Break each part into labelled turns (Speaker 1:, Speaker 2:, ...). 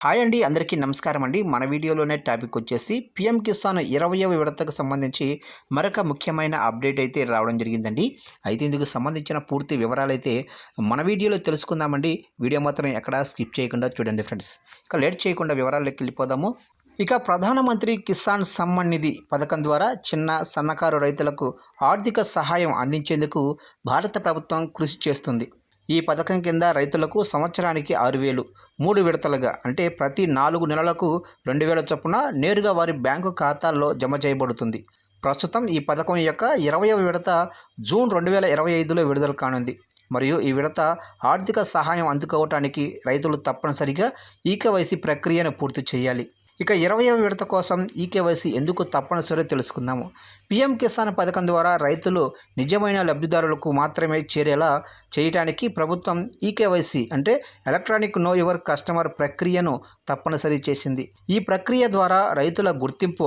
Speaker 1: Hi అండి, అందరికీ నమస్కారం అండి. మన వీడియోలోనే టాపిక్ వచ్చేసి పీఎం కిసాన్ 20వ విడతకు సంబంధించి మరొక ముఖ్యమైన అప్డేట్ అయితే రావడం జరిగిందండి. అయితే ఇందుకు సంబంధించిన పూర్తి వివరాలైతే మన వీడియోలో తెలుసుకుందామండి. వీడియో మాత్రం ఎక్కడా స్కిప్ చేయకుండా చూడండి ఫ్రెండ్స్. ఇక లేట్ చేయకుండా వివరాల్లోకి వెళ్ళిపోదాము. ఇక ప్రధానమంత్రి కిసాన్ సమ్మాన్ నిధి పథకం ద్వారా చిన్న సన్నకారు రైతులకు ఆర్థిక సహాయం అందించేందుకు భారత ప్రభుత్వం కృషి చేస్తుంది. ఈ పథకం కింద రైతులకు సంవత్సరానికి 6,000 3 విడతలుగా అంటే ప్రతి 4 నెలలకు 2,000 చొప్పున నేరుగా వారి బ్యాంకు ఖాతాల్లో జమ చేయబడుతుంది. ప్రస్తుతం ఈ పథకం యొక్క 20వ విడత జూన్ 2025లో విడుదల కానుంది. మరియు ఈ విడత ఆర్థిక సహాయం అందుకోవటానికి రైతులు తప్పనిసరిగా ఈకేవైసీ ప్రక్రియను పూర్తి చేయాలి. ఇక 20వ విడత కోసం ఈకేవైసీ ఎందుకు తప్పనిసరి తెలుసుకుందాము. పీఎం కిసాన్ పథకం ద్వారా రైతులు నిజమైన లబ్ధిదారులకు మాత్రమే చేరేలా చేయడానికి ప్రభుత్వం ఈకేవైసీ అంటే ఎలక్ట్రానిక్ నో యువర్ కస్టమర్ ప్రక్రియను తప్పనిసరి చేసింది. ఈ ప్రక్రియ ద్వారా రైతుల గుర్తింపు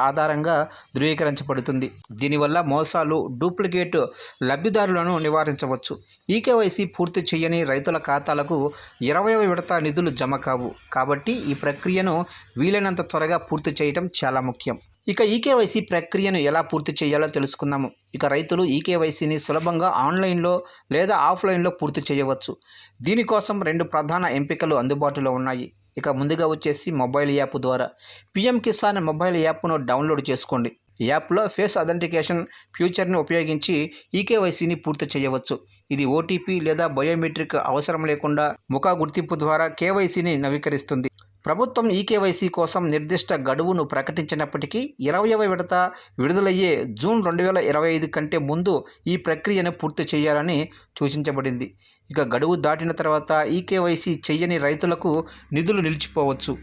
Speaker 1: ఆధారంగా ధృవీకరించబడుతుంది. దీనివల్ల మోసాలు, డూప్లికేట్ లబ్ధిదారులను నివారించవచ్చు. ఈకేవైసీ పూర్తి చేయని రైతుల ఖాతాలకు 20వ విడత నిధులు జమ కావు. కాబట్టి ఈ ప్రక్రియను వీలైనంత త్వరగా పూర్తి చేయడం చాలా ముఖ్యం. ఇక ఈకేవైసీ ప్రక్రియను ఎలా పూర్తి చేయాలో తెలుసుకుందాము. ఇక రైతులు ఈకేవైసీని సులభంగా ఆన్లైన్లో లేదా ఆఫ్లైన్లో పూర్తి చేయవచ్చు. దీనికోసం 2 ప్రధాన ఎంపికలు అందుబాటులో ఉన్నాయి. ఇక ముందుగా వచ్చేసి మొబైల్ యాప్ ద్వారా పీఎం కిసాన్ మొబైల్ యాప్ను డౌన్లోడ్ చేసుకోండి. యాప్లో ఫేస్ అథెంటికేషన్ ఫ్యూచర్ని ఉపయోగించి ఈకేవైసీని పూర్తి చేయవచ్చు. ఇది ఓటీపీ లేదా బయోమెట్రిక్ అవసరం లేకుండా ముఖ గుర్తింపు ద్వారా కేవైసీని నవీకరిస్తుంది. ప్రభుత్వం ఈకేవైసీ కోసం నిర్దిష్ట గడువును ప్రకటించినప్పటికీ 20వ విడత విడుదలయ్యే జూన్ 2025 కంటే ముందు ఈ ప్రక్రియను పూర్తి చేయాలని సూచించబడింది. ఇక గడువు దాటిన తర్వాత ఈకేవైసీ చేయని రైతులకు నిధులు నిలిచిపోవచ్చు.